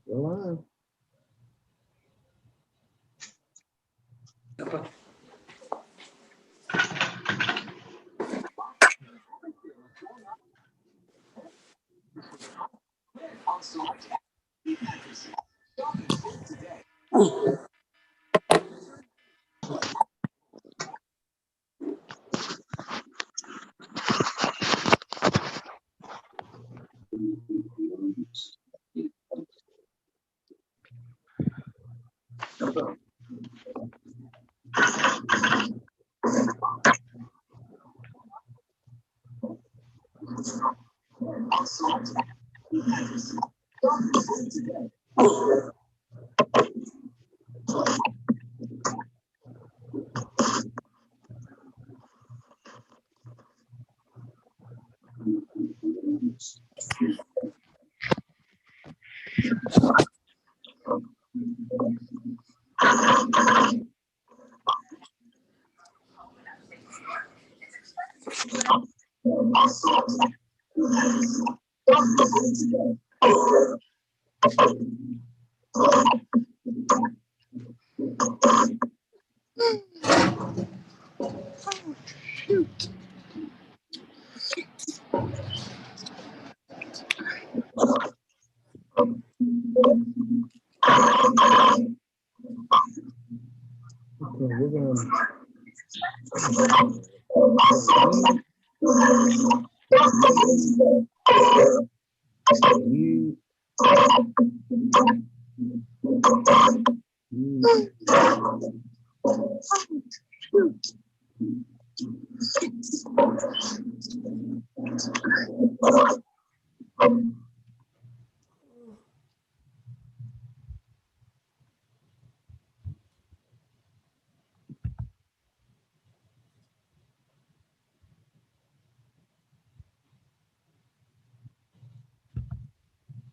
You're live.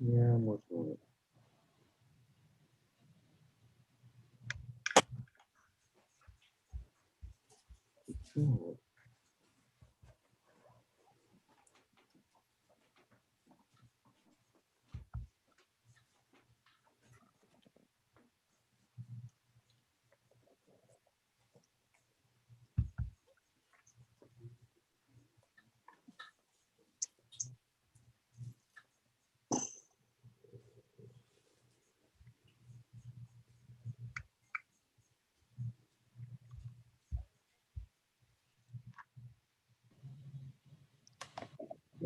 Yeah, I'm working on it. Oh.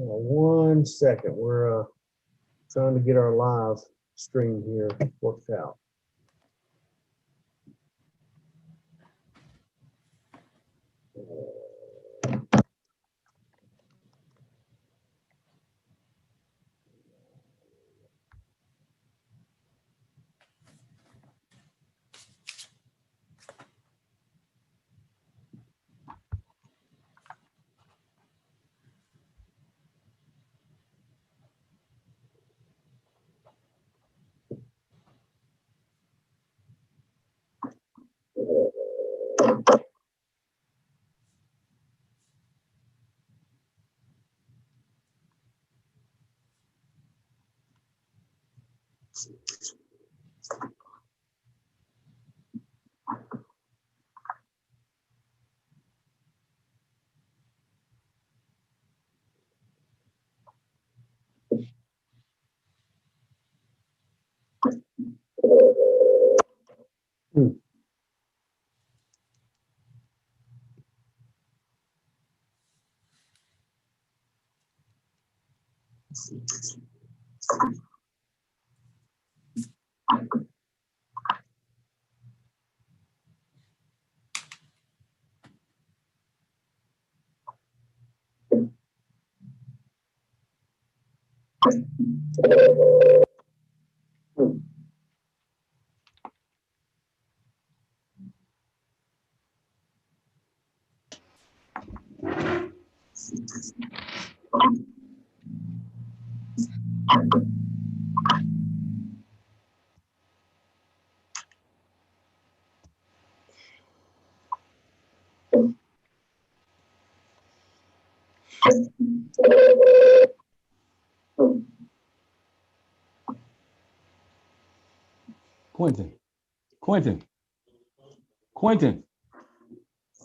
One second, we're trying to get our live stream here worked out. Quentin. Quentin. Quentin.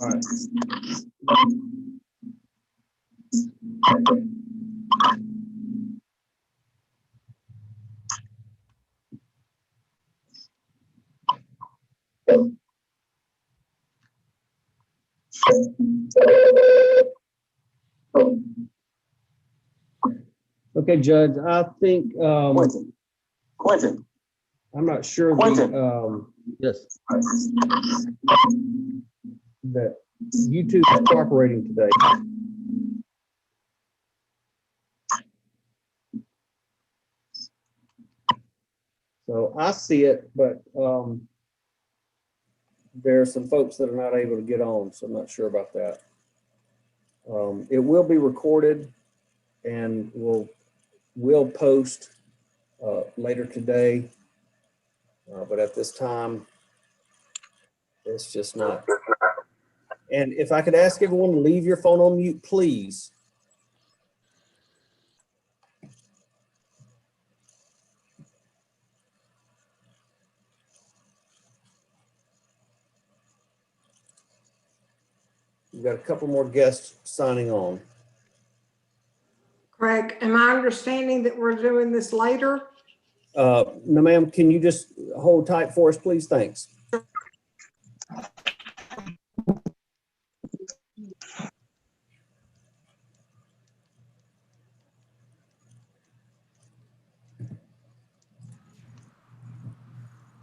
All right. Okay, Judge, I think, Quentin. I'm not sure Quentin. Yes. that YouTube is cooperating today. So I see it, but there are some folks that are not able to get on, so I'm not sure about that. It will be recorded and we'll post later today, but at this time, it's just not. And if I could ask everyone to leave your phone on mute, please. We've got a couple more guests signing on. Craig, am I understanding that we're doing this later? No, ma'am, can you just hold tight for us, please? Thanks.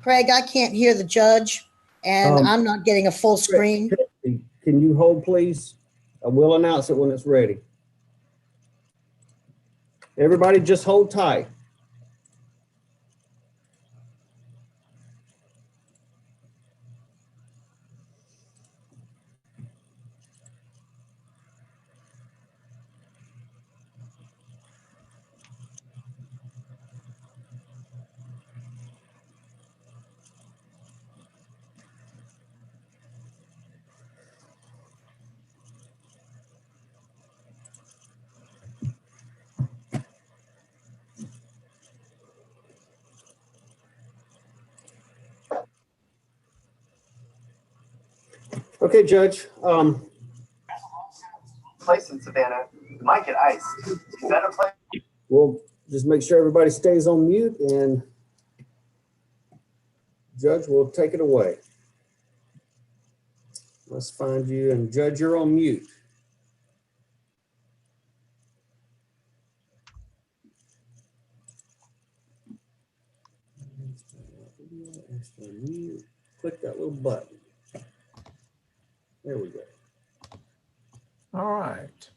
Craig, I can't hear the judge, and I'm not getting a full screen. Can you hold, please? I will announce it when it's ready. Everybody just hold tight. Okay, Judge. Place in Savannah, it might get iced. You better play. We'll just make sure everybody stays on mute, and Judge will take it away. Let's find you, and Judge, you're on mute. Click that little button. There we go. All right.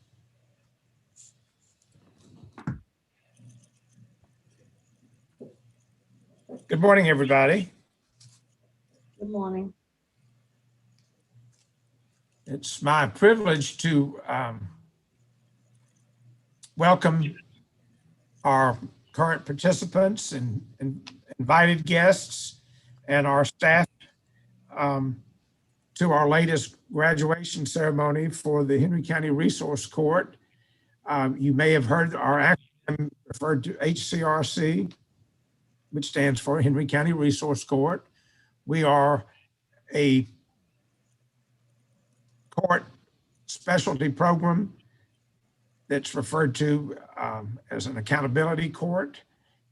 Good morning, everybody. Good morning. It's my privilege to welcome our current participants and invited guests and our staff to our latest graduation ceremony for the Henry County Resource Court. You may have heard our acronym referred to HCRC, which stands for Henry County Resource Court. We are a court specialty program that's referred to as an accountability court.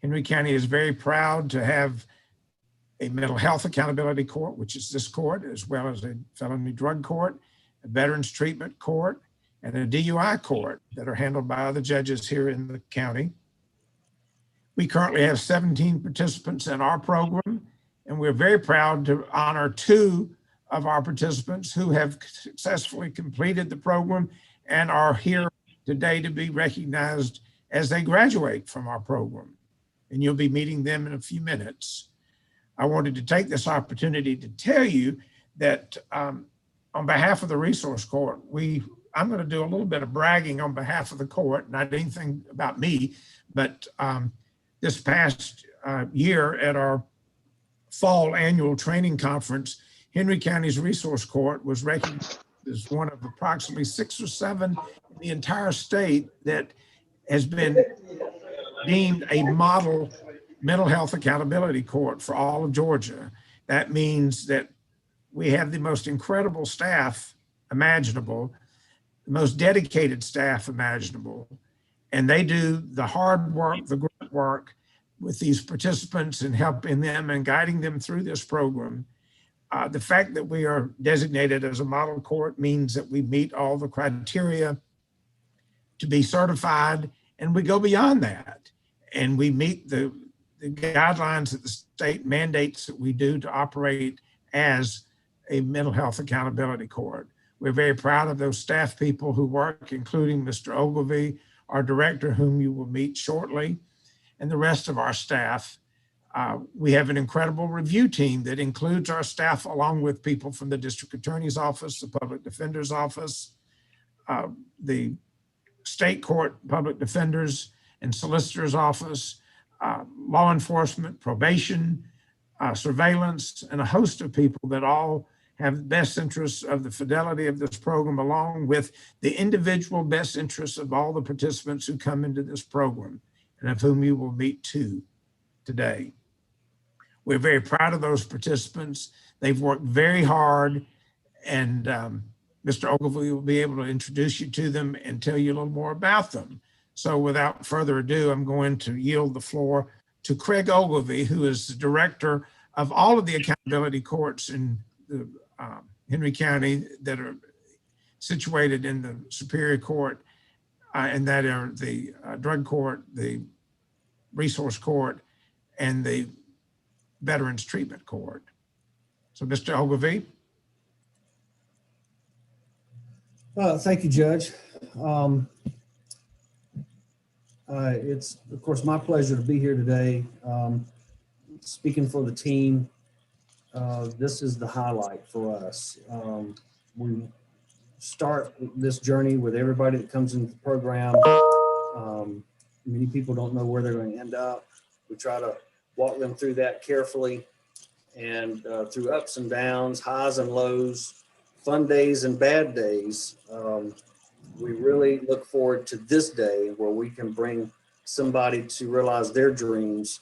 Henry County is very proud to have a mental health accountability court, which is this court, as well as a felony drug court, a veterans treatment court, and a DUI court that are handled by other judges here in the county. We currently have 17 participants in our program, and we're very proud to honor 2 of our participants who have successfully completed the program and are here today to be recognized as they graduate from our program. And you'll be meeting them in a few minutes. I wanted to take this opportunity to tell you that on behalf of the Resource Court, I'm going to do a little bit of bragging on behalf of the court, not anything about me, but this past year at our fall annual training conference, Henry County's Resource Court was recognized as one of approximately 6 or 7 in the entire state that has been deemed a model mental health accountability court for all of Georgia. That means that we have the most incredible staff imaginable, the most dedicated staff imaginable, and they do the hard work, the great work with these participants and helping them and guiding them through this program. The fact that we are designated as a model court means that we meet all the criteria to be certified, and we go beyond that. And we meet the guidelines that the state mandates that we do to operate as a mental health accountability court. We're very proud of those staff people who work, including Mr. Ogilvie, our director, whom you will meet shortly, and the rest of our staff. We have an incredible review team that includes our staff along with people from the district attorney's office, the public defender's office, the state court public defenders and solicitor's office, law enforcement, probation, surveillance, and a host of people that all have the best interests of the fidelity of this program, along with the individual best interests of all the participants who come into this program, and of whom you will meet two today. We're very proud of those participants. They've worked very hard, and Mr. Ogilvie will be able to introduce you to them and tell you a little more about them. So without further ado, I'm going to yield the floor to Craig Ogilvie, who is the director of all of the accountability courts in the Henry County that are situated in the Superior Court, and that are the drug court, the resource court, and the Veterans Treatment Court. So Mr. Ogilvie. Thank you, Judge. It's, of course, my pleasure to be here today. Speaking for the team, this is the highlight for us. We start this journey with everybody that comes into the program. Many people don't know where they're going to end up. We try to walk them through that carefully, and through ups and downs, highs and lows, fun days and bad days. We really look forward to this day where we can bring somebody to realize their dreams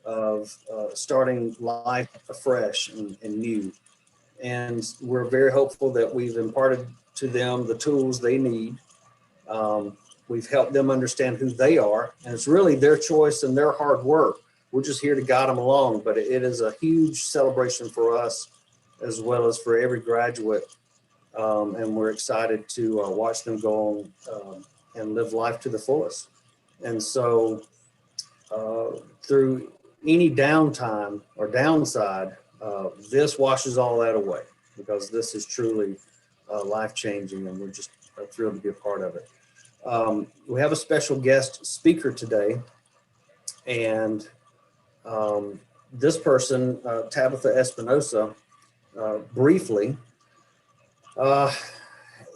of starting life afresh and new. And we're very hopeful that we've imparted to them the tools they need. We've helped them understand who they are, and it's really their choice and their hard work. We're just here to guide them along, but it is a huge celebration for us as well as for every graduate. And we're excited to watch them go on and live life to the fullest. And so through any downtime or downside, this washes all that away, because this is truly life-changing, and we're just thrilled to be a part of it. We have a special guest speaker today, and this person, Tabitha Espinosa, briefly,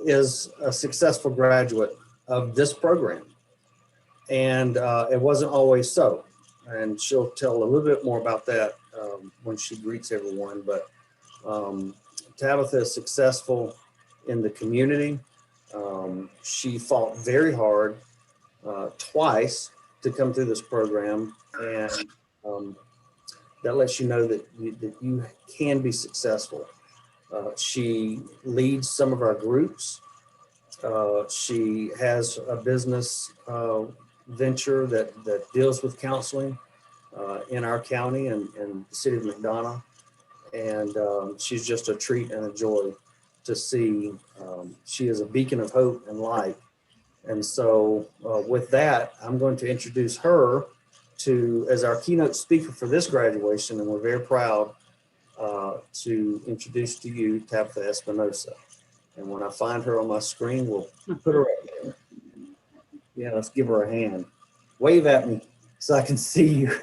is a successful graduate of this program. And it wasn't always so. And she'll tell a little bit more about that when she greets everyone. But Tabitha is successful in the community. She fought very hard twice to come through this program. And that lets you know that you can be successful. She leads some of our groups. She has a business venture that deals with counseling in our county and the city of McDonough. And she's just a treat and a joy to see. She is a beacon of hope and light. And so with that, I'm going to introduce her as our keynote speaker for this graduation, and we're very proud to introduce to you Tabitha Espinosa. And when I find her on my screen, we'll put her up there. Yeah, let's give her a hand. Wave at me so I can see you.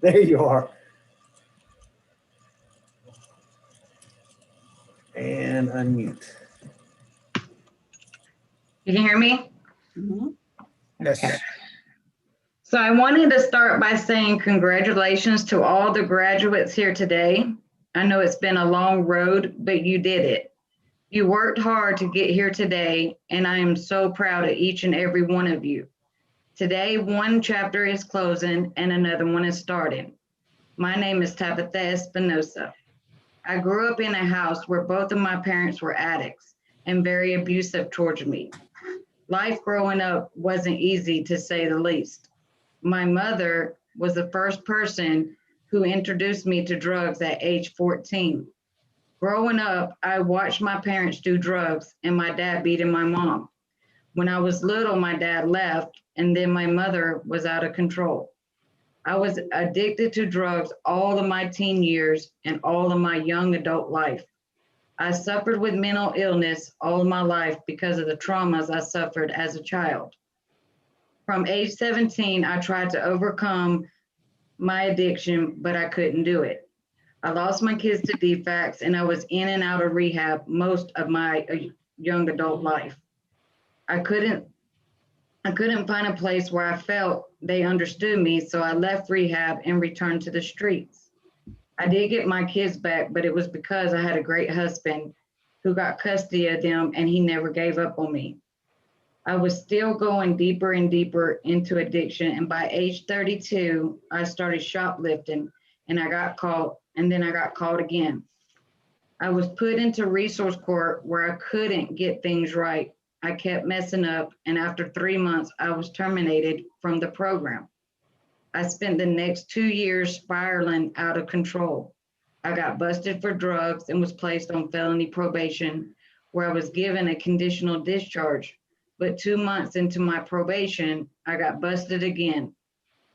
There you are. And unmute. You can hear me? Yes. Okay. So I wanted to start by saying congratulations to all the graduates here today. I know it's been a long road, but you did it. You worked hard to get here today, and I am so proud of each and every one of you. Today, one chapter is closing and another one is starting. My name is Tabitha Espinosa. I grew up in a house where both of my parents were addicts and very abusive towards me. Life growing up wasn't easy, to say the least. My mother was the first person who introduced me to drugs at age 14. Growing up, I watched my parents do drugs and my dad beating my mom. When I was little, my dad left, and then my mother was out of control. I was addicted to drugs all of my teen years and all of my young adult life. I suffered with mental illness all of my life because of the traumas I suffered as a child. From age 17, I tried to overcome my addiction, but I couldn't do it. I lost my kids to DFACS, and I was in and out of rehab most of my young adult life. I couldn't find a place where I felt they understood me, so I left rehab and returned to the streets. I did get my kids back, but it was because I had a great husband who got custody of them, and he never gave up on me. I was still going deeper and deeper into addiction, and by age 32, I started shoplifting, and I got caught, and then I got caught again. I was put into resource court where I couldn't get things right. I kept messing up, and after 3 months, I was terminated from the program. I spent the next 2 years spiraling out of control. I got busted for drugs and was placed on felony probation, where I was given a conditional discharge. But 2 months into my probation, I got busted again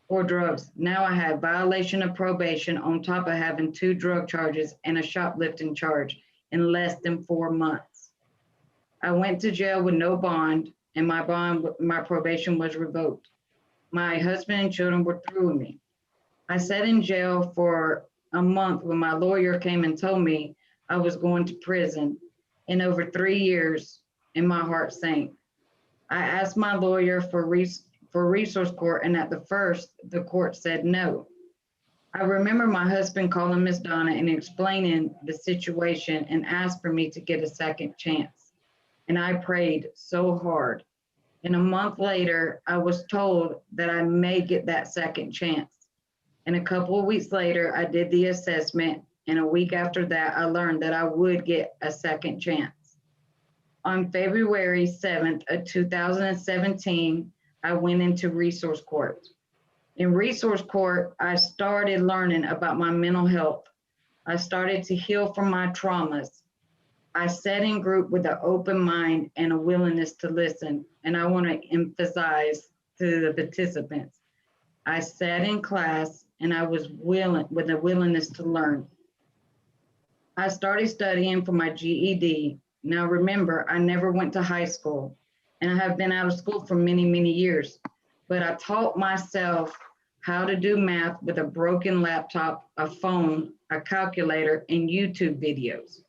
for drugs. Now I have violation of probation on top of having 2 drug charges and a shoplifting charge in less than 4 months. I went to jail with no bond, and my probation was revoked. My husband and children were through with me. I sat in jail for a month when my lawyer came and told me I was going to prison in over 3 years, and my heart sank. I asked my lawyer for resource court, and at the first, the court said no. I remember my husband calling Miss Donna and explaining the situation and asked for me to get a second chance. And I prayed so hard. And a month later, I was told that I may get that second chance. And a couple of weeks later, I did the assessment. And a week after that, I learned that I would get a second chance. On February 7th of 2017, I went into resource court. In resource court, I started learning about my mental health. I started to heal from my traumas. I sat in group with an open mind and a willingness to listen. And I want to emphasize to the participants, I sat in class and I was willing, with a willingness to learn. I started studying for my GED. Now remember, I never went to high school, and I have been out of school for many, many years. But I taught myself how to do math with a broken laptop, a phone, a calculator, and YouTube videos.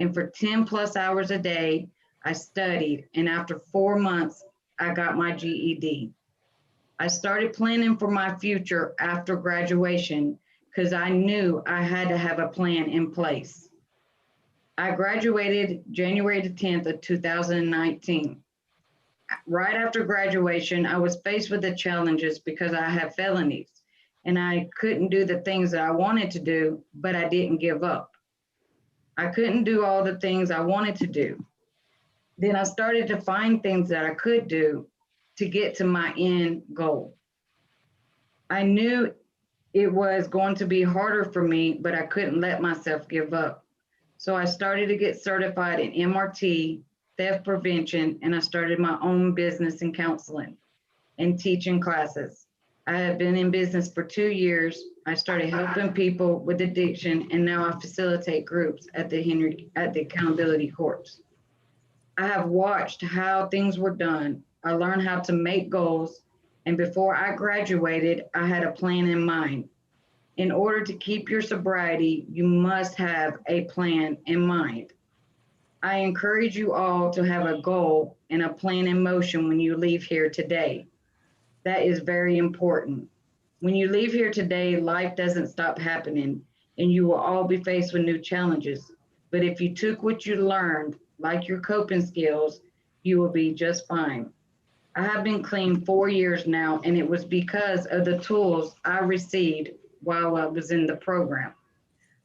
And for 10 plus hours a day, I studied. And after 4 months, I got my GED. I started planning for my future after graduation because I knew I had to have a plan in place. I graduated January the 10th of 2019. Right after graduation, I was faced with the challenges because I had felonies and I couldn't do the things that I wanted to do, but I didn't give up. I couldn't do all the things I wanted to do. Then I started to find things that I could do to get to my end goal. I knew it was going to be harder for me, but I couldn't let myself give up. So I started to get certified in MRT, theft prevention, and I started my own business in counseling and teaching classes. I have been in business for 2 years. I started helping people with addiction, and now I facilitate groups at the accountability courts. I have watched how things were done. I learned how to make goals, and before I graduated, I had a plan in mind. In order to keep your sobriety, you must have a plan in mind. I encourage you all to have a goal and a plan in motion when you leave here today. That is very important. When you leave here today, life doesn't stop happening, and you will all be faced with new challenges. But if you took what you learned, like your coping skills, you will be just fine. I have been clean 4 years now, and it was because of the tools I received while I was in the program.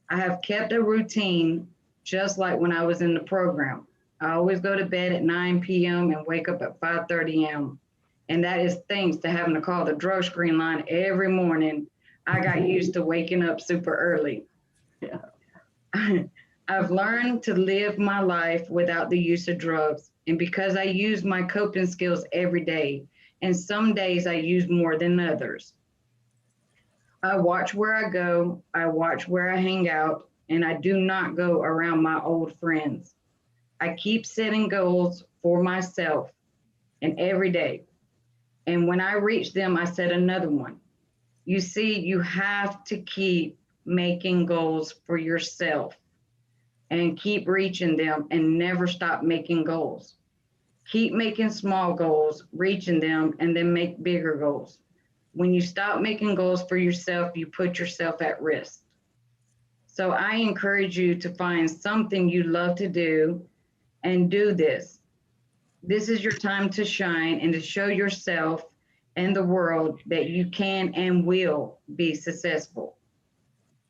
I have kept a routine just like when I was in the program. I always go to bed at 9 p.m. and wake up at 5:30 a.m. And that is thanks to having to call the drug screen line every morning. I got used to waking up super early. I've learned to live my life without the use of drugs. And because I use my coping skills every day, and some days I use more than others. I watch where I go, I watch where I hang out, and I do not go around my old friends. I keep setting goals for myself and every day. And when I reach them, I set another one. You see, you have to keep making goals for yourself and keep reaching them and never stop making goals. Keep making small goals, reaching them, and then make bigger goals. When you stop making goals for yourself, you put yourself at risk. So I encourage you to find something you love to do and do this. This is your time to shine and to show yourself and the world that you can and will be successful.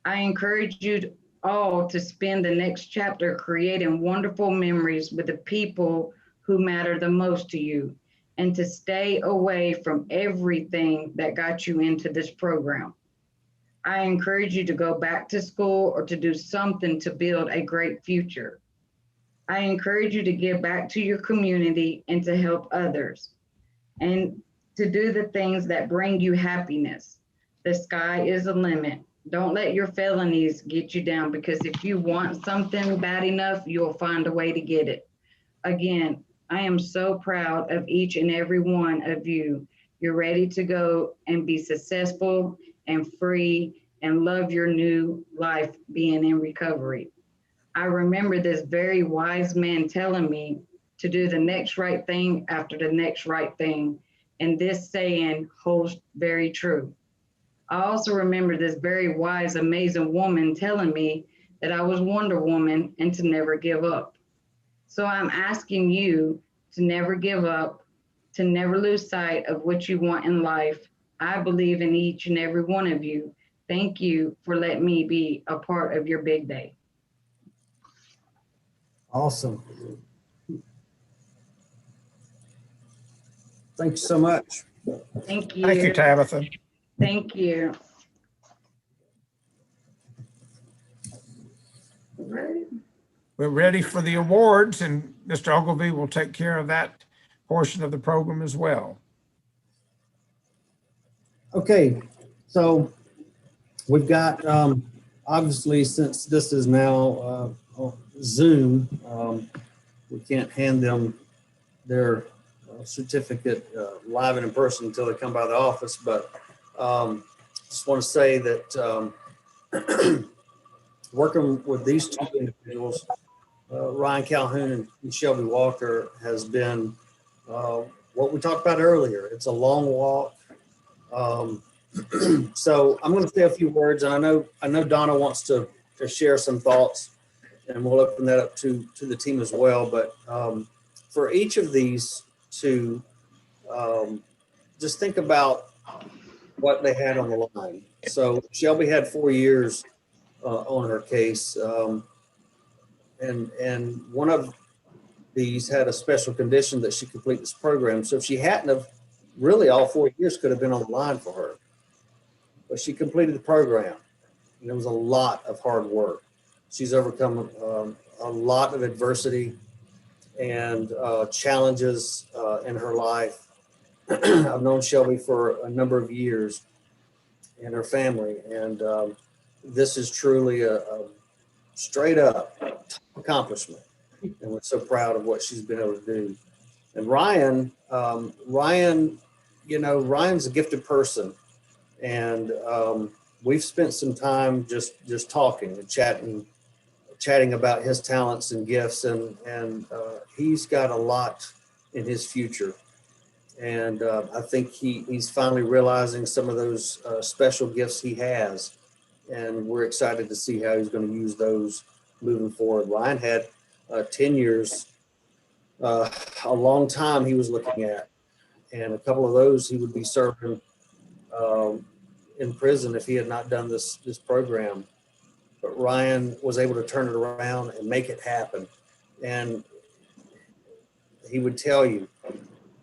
I encourage you all to spend the next chapter creating wonderful memories with the people who matter the most to you, and to stay away from everything that got you into this program. I encourage you to go back to school or to do something to build a great future. I encourage you to give back to your community and to help others, and to do the things that bring you happiness. The sky is the limit. Don't let your felonies get you down, because if you want something bad enough, you'll find a way to get it. Again, I am so proud of each and every one of you. You're ready to go and be successful and free and love your new life being in recovery. I remember this very wise man telling me to do the next right thing after the next right thing. And this saying holds very true. I also remember this very wise, amazing woman telling me that I was Wonder Woman and to never give up. So I'm asking you to never give up, to never lose sight of what you want in life. I believe in each and every one of you. Thank you for letting me be a part of your big day. Awesome. Thank you so much. Thank you. Thank you, Tabitha. Thank you. We're ready for the awards, and Mr. Ogilvy will take care of that portion of the program as well. Okay, so we've got, obviously, since this is now Zoom, we can't hand them their certificate live and in person until they come by the office, but just want to say that working with these two individuals, Ryan Calhoun and Shelby Walker, has been what we talked about earlier. It's a long walk. So I'm going to say a few words, and I know Donna wants to share some thoughts, and we'll open that up to the team as well. But for each of these two, just think about what they had on the line. So Shelby had 4 years on her case, and one of these had a special condition that she complete this program. So if she hadn't have, really all 4 years could have been on the line for her. But she completed the program, and it was a lot of hard work. She's overcome a lot of adversity and challenges in her life. I've known Shelby for a number of years and her family, and this is truly a straight up accomplishment, and we're so proud of what she's been able to do. And Ryan, Ryan's a gifted person, and we've spent some time just talking and chatting about his talents and gifts, and he's got a lot in his future. And I think he's finally realizing some of those special gifts he has, and we're excited to see how he's going to use those moving forward. Ryan had 10 years, a long time he was looking at, And a couple of those he would be serving in prison if he had not done this program. But Ryan was able to turn it around and make it happen. And he would tell you,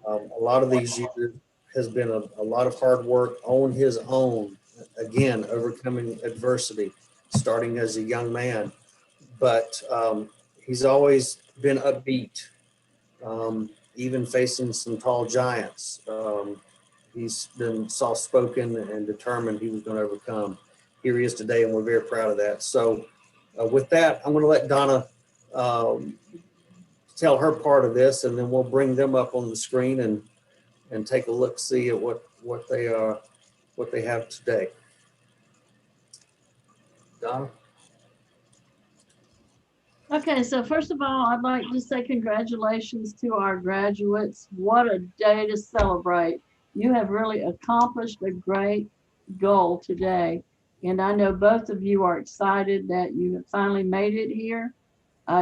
a lot of these years has been a lot of hard work on his own, again, overcoming adversity, starting as a young man. But he's always been upbeat, even facing some tall giants. He's been soft-spoken and determined he was going to overcome. Here he is today, and we're very proud of that. So with that, I'm going to let Donna tell her part of this, and then we'll bring them up on the screen and take a look, see at what they have today. Donna? Okay, so first of all, I'd like to say congratulations to our graduates. What a day to celebrate. You have really accomplished a great goal today. And I know both of you are excited that you have finally made it here.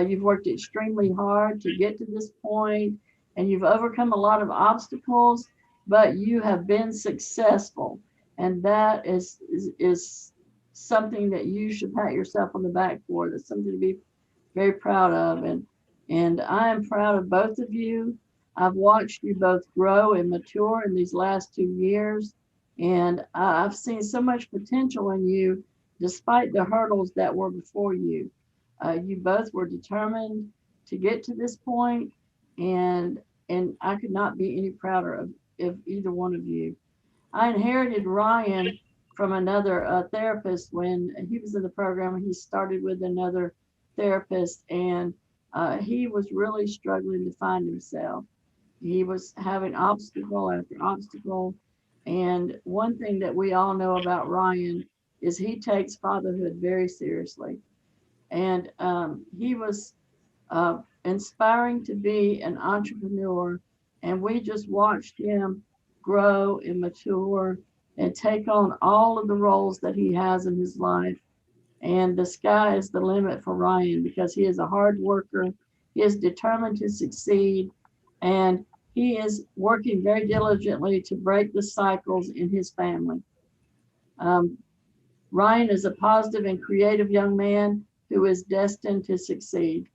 You've worked extremely hard to get to this point, and you've overcome a lot of obstacles, but you have been successful. And that is something that you should pat yourself on the back for. That's something to be very proud of. And I am proud of both of you. I've watched you both grow and mature in these last 2 years. And I've seen so much potential in you, despite the hurdles that were before you. You both were determined to get to this point, and I could not be any prouder of either one of you. I inherited Ryan from another therapist when he was in the program. He started with another therapist, and he was really struggling to find himself. He was having obstacle after obstacle. And one thing that we all know about Ryan is he takes fatherhood very seriously. And he was inspiring to be an entrepreneur. And we just watched him grow and mature and take on all of the roles that he has in his life. And the sky is the limit for Ryan because he is a hard worker. He is determined to succeed. And he is working very diligently to break the cycles in his family. Ryan is a positive and creative young man who is destined to succeed.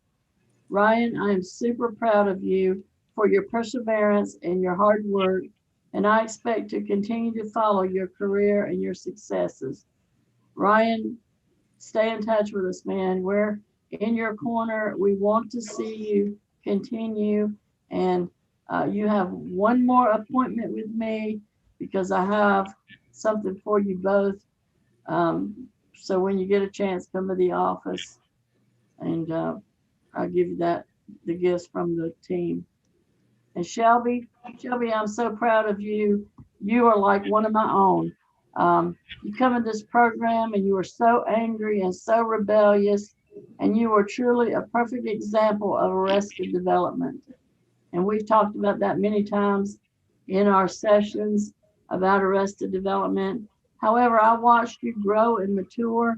Ryan, I am super proud of you for your perseverance and your hard work, and I expect to continue to follow your career and your successes. Ryan, stay in touch with us, man. We're in your corner. We want to see you continue, and you have one more appointment with me because I have something for you both. So when you get a chance, come to the office, and I'll give you the gifts from the team. And Shelby, I'm so proud of you. You are like one of my own. You come in this program and you were so angry and so rebellious, and you were truly a perfect example of arrested development. And we've talked about that many times in our sessions about arrested development. However, I watched you grow and mature,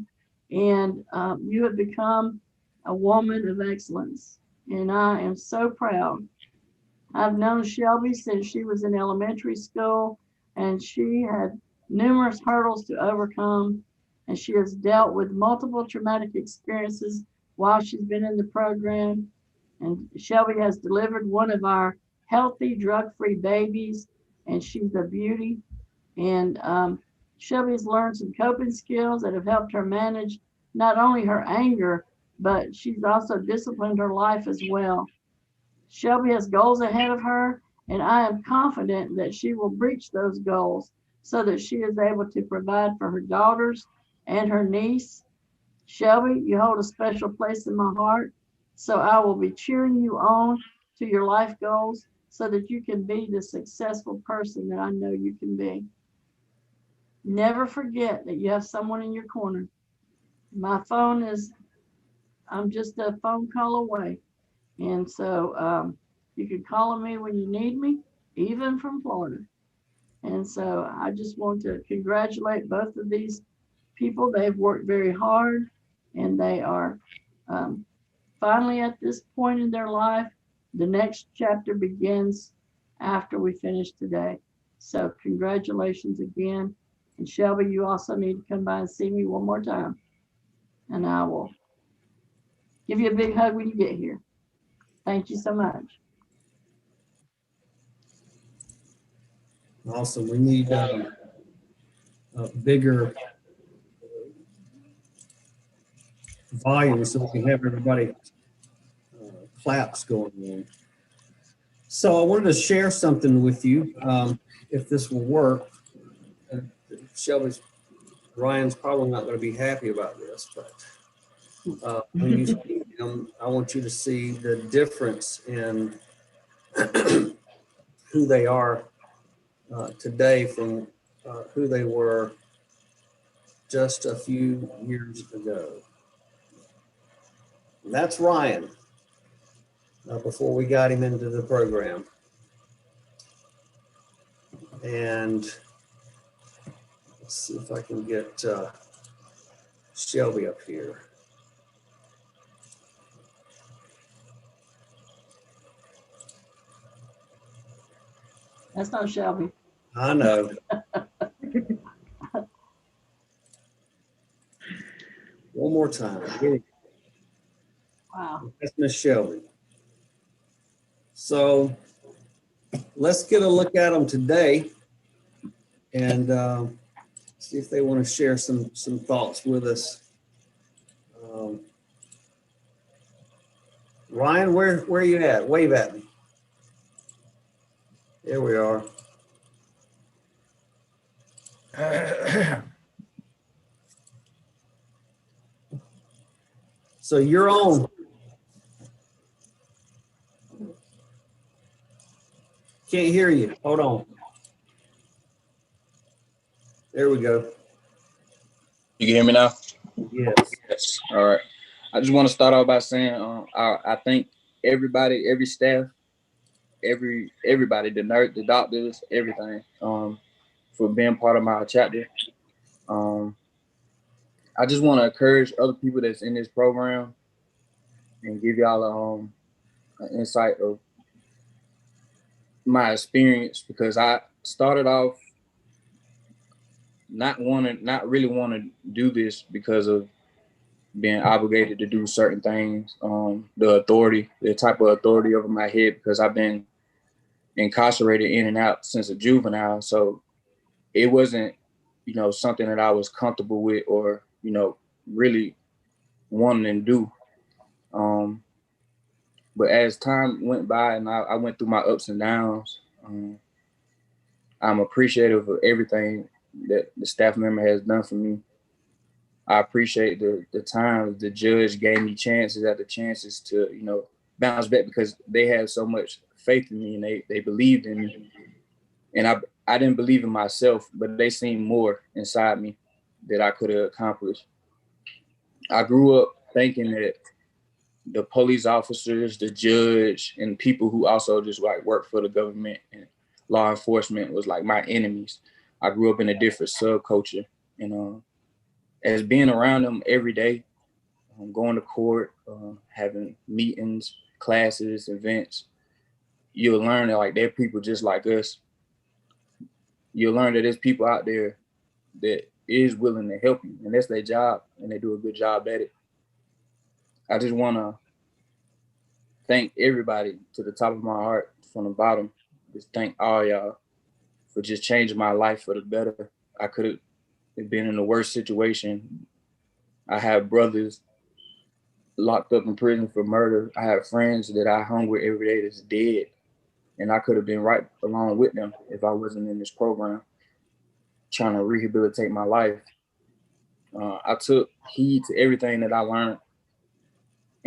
and you have become a woman of excellence. And I am so proud. I've known Shelby since she was in elementary school, and she had numerous hurdles to overcome, and she has dealt with multiple traumatic experiences while she's been in the program. And Shelby has delivered one of our healthy, drug-free babies, and she's a beauty. And Shelby's learned some coping skills that have helped her manage not only her anger, but she's also disciplined her life as well. Shelby has goals ahead of her, and I am confident that she will reach those goals so that she is able to provide for her daughters and her niece. Shelby, you hold a special place in my heart, so I will be cheering you on to your life goals so that you can be the successful person that I know you can be. Never forget that you have someone in your corner. My phone I'm just a phone call away. And so you can call on me when you need me, even from Florida. And so I just want to congratulate both of these people. They've worked very hard, and they are finally at this point in their life. The next chapter begins after we finish today. So congratulations again. And Shelby, you also need to come by and see me one more time. And I will give you a big hug when you get here. Thank you so much. Awesome. We need a bigger volume so we can have everybody claps going on. So I wanted to share something with you, if this will work. Ryan's probably not going to be happy about this, but when you see him, I want you to see the difference in who they are today from who they were just a few years ago. And that's Ryan, before we got him into the program. And let's see if I can get Shelby up here. That's not Shelby. I know. One more time. Here we go. Wow. That's Miss Shelby. So let's get a look at them today and see if they want to share some thoughts with us. Ryan, where are you at? Wave at me. There we are. So you're on. Can't hear you. Hold on. There we go. You can hear me now? Yes. Yes. All right. I just want to start off by saying I thank everybody, every staff, everybody, the nurse, the doctors, everything, for being part of my chapter. I just want to encourage other people that's in this program and give y'all an insight of my experience, because I started off not really want to do this because of being obligated to do certain things, the type of authority over my head, because I've been incarcerated in and out since a juvenile. So it wasn't, something that I was comfortable with or, really wanting to do. But as time went by and I went through my ups and downs, I'm appreciative of everything that the staff member has done for me. I appreciate the times the judge gave me chances after chances to, bounce back, because they had so much faith in me and they believed in me. And I didn't believe in myself, but they seen more inside me that I could have accomplished. I grew up thinking that the police officers, the judge, and people who also just like work for the government and law enforcement was like my enemies. I grew up in a different subculture, and as being around them every day, going to court, having meetings, classes, events, you'll learn that like they're people just like us. You'll learn that there's people out there that is willing to help you, and that's their job, and they do a good job at it. I just want to thank everybody to the top of my heart, from the bottom. Just thank all y'all for just changing my life for the better. I could have been in the worst situation. I have brothers locked up in prison for murder. I have friends that I hung with every day that's dead, and I could have been right along with them if I wasn't in this program trying to rehabilitate my life. I took heed to everything that I learned.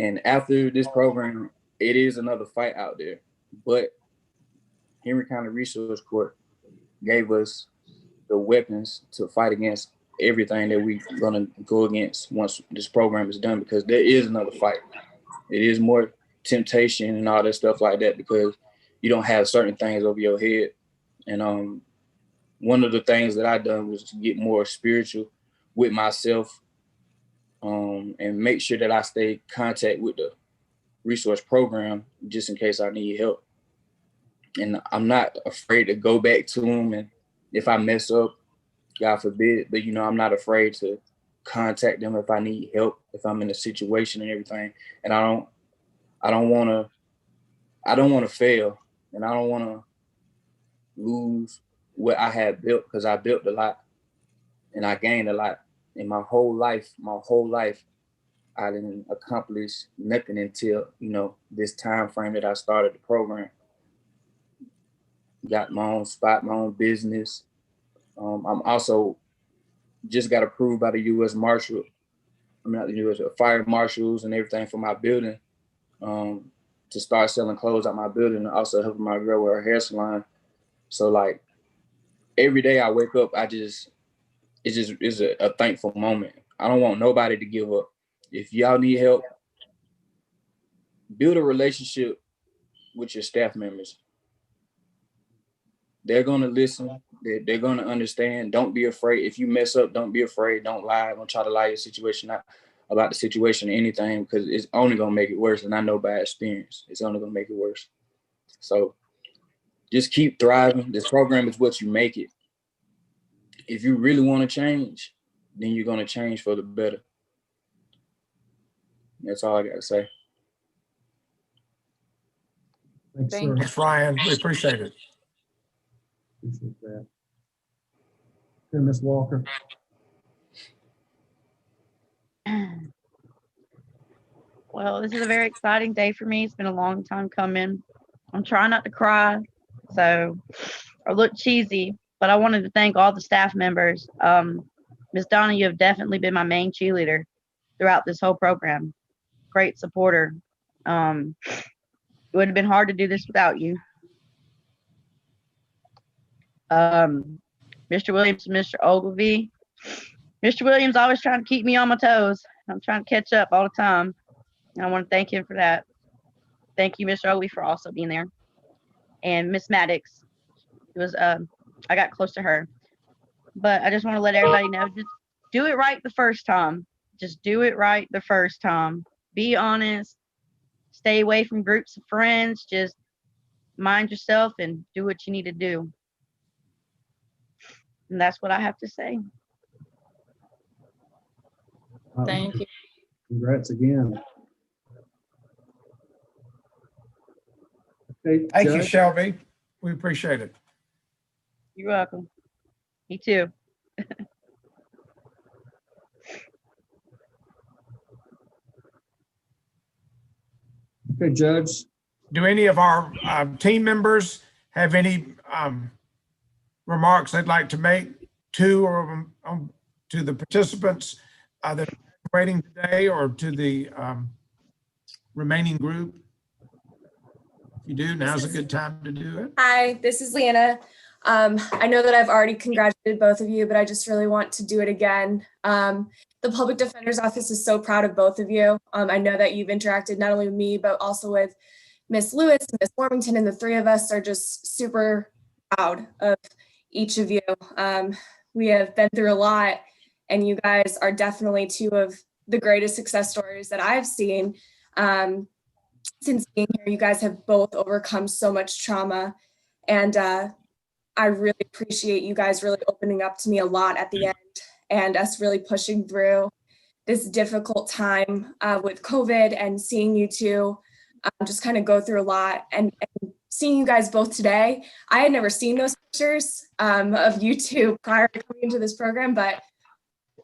And after this program, it is another fight out there. But Henry County Resource Court gave us the weapons to fight against everything that we're gonna go against once this program is done, because there is another fight. It is more temptation and all that stuff like that, because you don't have certain things over your head. And one of the things that I done was to get more spiritual with myself, and make sure that I stay in contact with the resource program just in case I need help. and I'm not afraid to go back to them. And if I mess up, God forbid, but I'm not afraid to contact them if I need help, if I'm in a situation and everything. And I don't want to fail, and I don't want to lose what I had built, because I built a lot and I gained a lot in my whole life. I didn't accomplish nothing until, this time frame that I started the program. Got my own spot, my own business. I'm also just got approved by the U.S. Marshal. Not the U.S. Fire marshals and everything for my building, to start selling clothes at my building, and also helping my girl with her hair salon. So like every day I wake up, it's a thankful moment. I don't want nobody to give up. If y'all need help, build a relationship with your staff members. They're going to listen. They're going to understand. Don't be afraid. If you mess up, don't be afraid. Don't lie. Don't try to lie your situation out about the situation or anything, because it's only going to make it worse. And I know by experience, it's only going to make it worse. So just keep thriving. This program is what you make it. If you really want to change, then you're going to change for the better. That's all I got to say. Thanks, Thank sir. Thanks, Ryan. We appreciate it. Appreciate that. Okay, Ms. Walker. Well, this is a very exciting day for me. It's been a long time coming. I'm trying not to cry, so or look cheesy, but I wanted to thank all the staff members. Ms. Donna, you have definitely been my main cheerleader throughout this whole program. Great supporter. It would have been hard to do this without you. Mr. Williams and Mr. Ogilvy. Mr. Williams always trying to keep me on my toes. I'm trying to catch up all the time. And I want to thank him for that. Thank you, Mr. Ogilvy, for also being there. And Miss Maddox. It was I got close to her. But I just want to let everybody know, just do it right the first time. Just do it right the first time. Be honest. Stay away from groups of friends. Just mind yourself and do what you need to do. And that's what I have to say. Thank you. Congrats again. Okay, Thank you, Judge. Shelby. We appreciate it. You're welcome. Me too. Okay, Judge. Do any of our team members have any remarks they'd like to make to the participants that are waiting today, or to the remaining group? If you do, now's a good time to do it. Hi, this is Leanna. I know that I've already congratulated both of you, but I just really want to do it again. The Public Defender's Office is so proud of both of you. I know that you've interacted not only with me, but also with Miss Lewis and Miss Warmington, and the three of us are just super proud of each of you. We have been through a lot, and you guys are definitely two of the greatest success stories that I've seen. Since being here, you guys have both overcome so much trauma, and I really appreciate you guys really opening up to me a lot at the end, and us really pushing through this difficult time with COVID, and seeing you two just kind of go through a lot, and seeing you guys both today. I had never seen those pictures of you two prior to coming into this program, but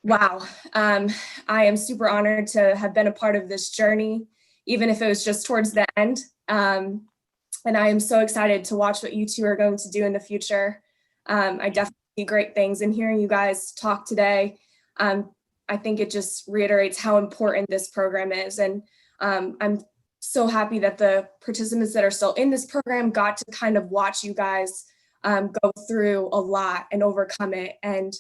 wow, I am super honored to have been a part of this journey, even if it was just towards the end. And I am so excited to watch what you two are going to do in the future. I definitely see great things, and hearing you guys talk today, I think it just reiterates how important this program is. And I'm so happy that the participants that are still in this program got to kind of watch you guys go through a lot and overcome it. And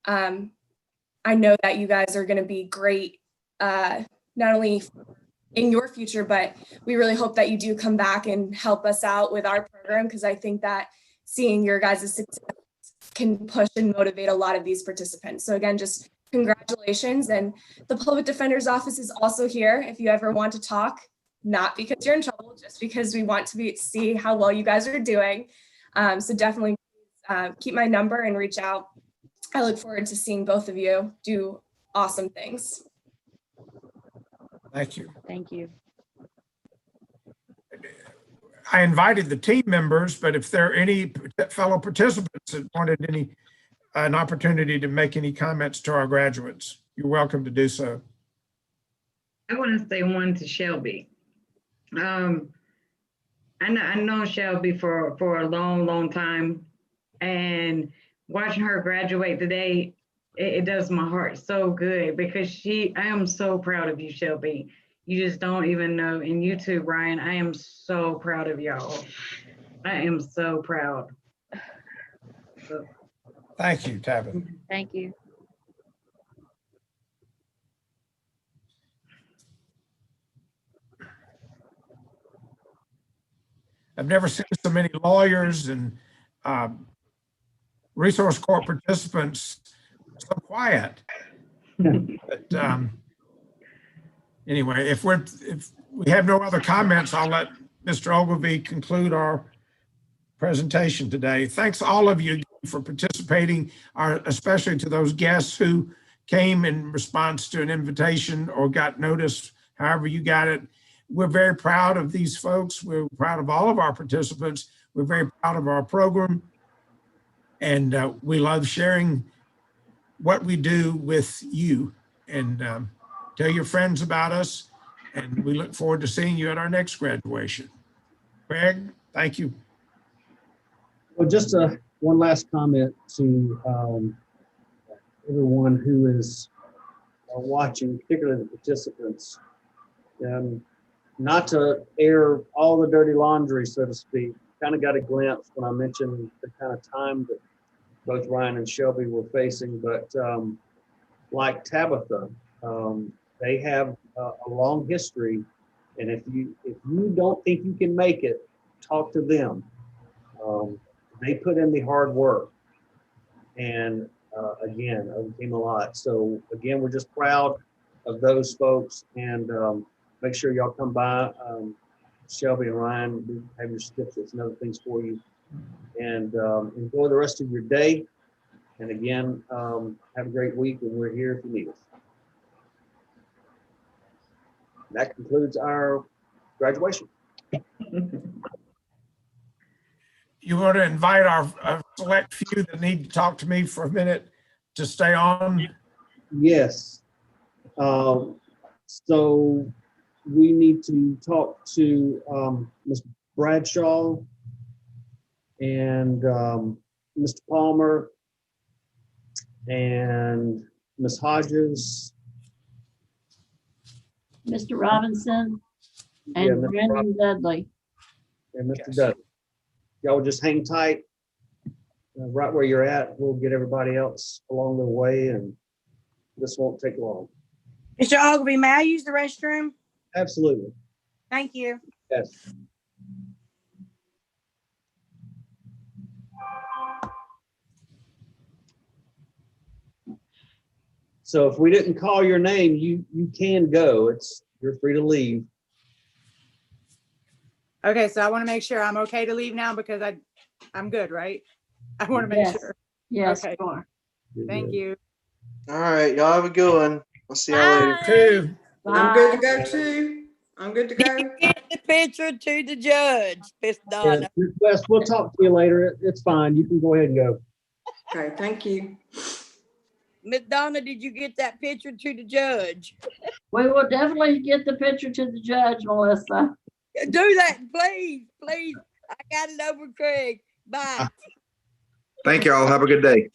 I know that you guys are going to be great, not only in your future, but we really hope that you do come back and help us out with our program, because I think that seeing your guys' success can push and motivate a lot of these participants. So again, just congratulations. And the Public Defender's Office is also here if you ever want to talk. not because you're in trouble, just because we want to see how well you guys are doing. So definitely keep my number and reach out. I look forward to seeing both of you do awesome things. Thank you. Thank you. I invited the team members, but if there are any fellow participants that wanted an opportunity to make any comments to our graduates, you're welcome to do so. I want to say one to Shelby. I know Shelby for a long time, and watching her graduate today, it does my heart so good because I am so proud of you, Shelby. You just don't even know. And you too, Brian, I am so proud of y'all. I am so proud. Thank you, Tabitha. Thank you. I've never seen so many lawyers and resource corps participants so quiet. But anyway, if we have no other comments, I'll let Mr. Ogilvie conclude our presentation today. Thanks all of you for participating, especially to those guests who came in response to an invitation or got notice, however you got it. We're very proud of these folks. We're proud of all of our participants. We're very proud of our program. And we love sharing what we do with you. And tell your friends about us. And we look forward to seeing you at our next graduation. Greg, thank you. Well, just one last comment to everyone who is watching, particularly the participants. Not to air all the dirty laundry, so to speak. Kind of got a glimpse when I mentioned the kind of time that both Ryan and Shelby were facing, but like Tabitha, they have a long history, and if you don't think you can make it, talk to them. They put in the hard work, and again, overcame a lot. So again, we're just proud of those folks, and make sure y'all come by. Shelby and Ryan, we have your certificates and other things for you. And enjoy the rest of your day. And again, have a great week, and we're here if you need us. That concludes our graduation. You want to invite our select few that need to talk to me for a minute to stay on? Yes. So we need to talk to Ms. Bradshaw and Mr. Palmer and Ms. Hodges. Mr. Robinson and Mr. Brandon Dudley. And Mr. Dudley. Y'all just hang tight right where you're at. We'll get everybody else along the way, and this won't take long. Mr. Ogilvie, may I use the restroom? Absolutely. Thank you. Yes. So if we didn't call your name, you can go. You're free to leave. Okay, so I want to make sure I'm okay to leave now because I'm good, right? I want to make sure. Yes, Okay. you are. Thank you. All right, y'all have a good one. I'll see y'all later. Two. I'm good to go too. I'm good to go. Get the picture to the judge, Miss Donna. Ms. West, we'll talk to you later. It's fine. You can go ahead and go. Okay, thank you. Miss Donna, did you get that picture to the judge? We will definitely get the picture to the judge, Melissa. Do that, please, please. I got it over, Craig. Bye. Thank y'all. Have a good day.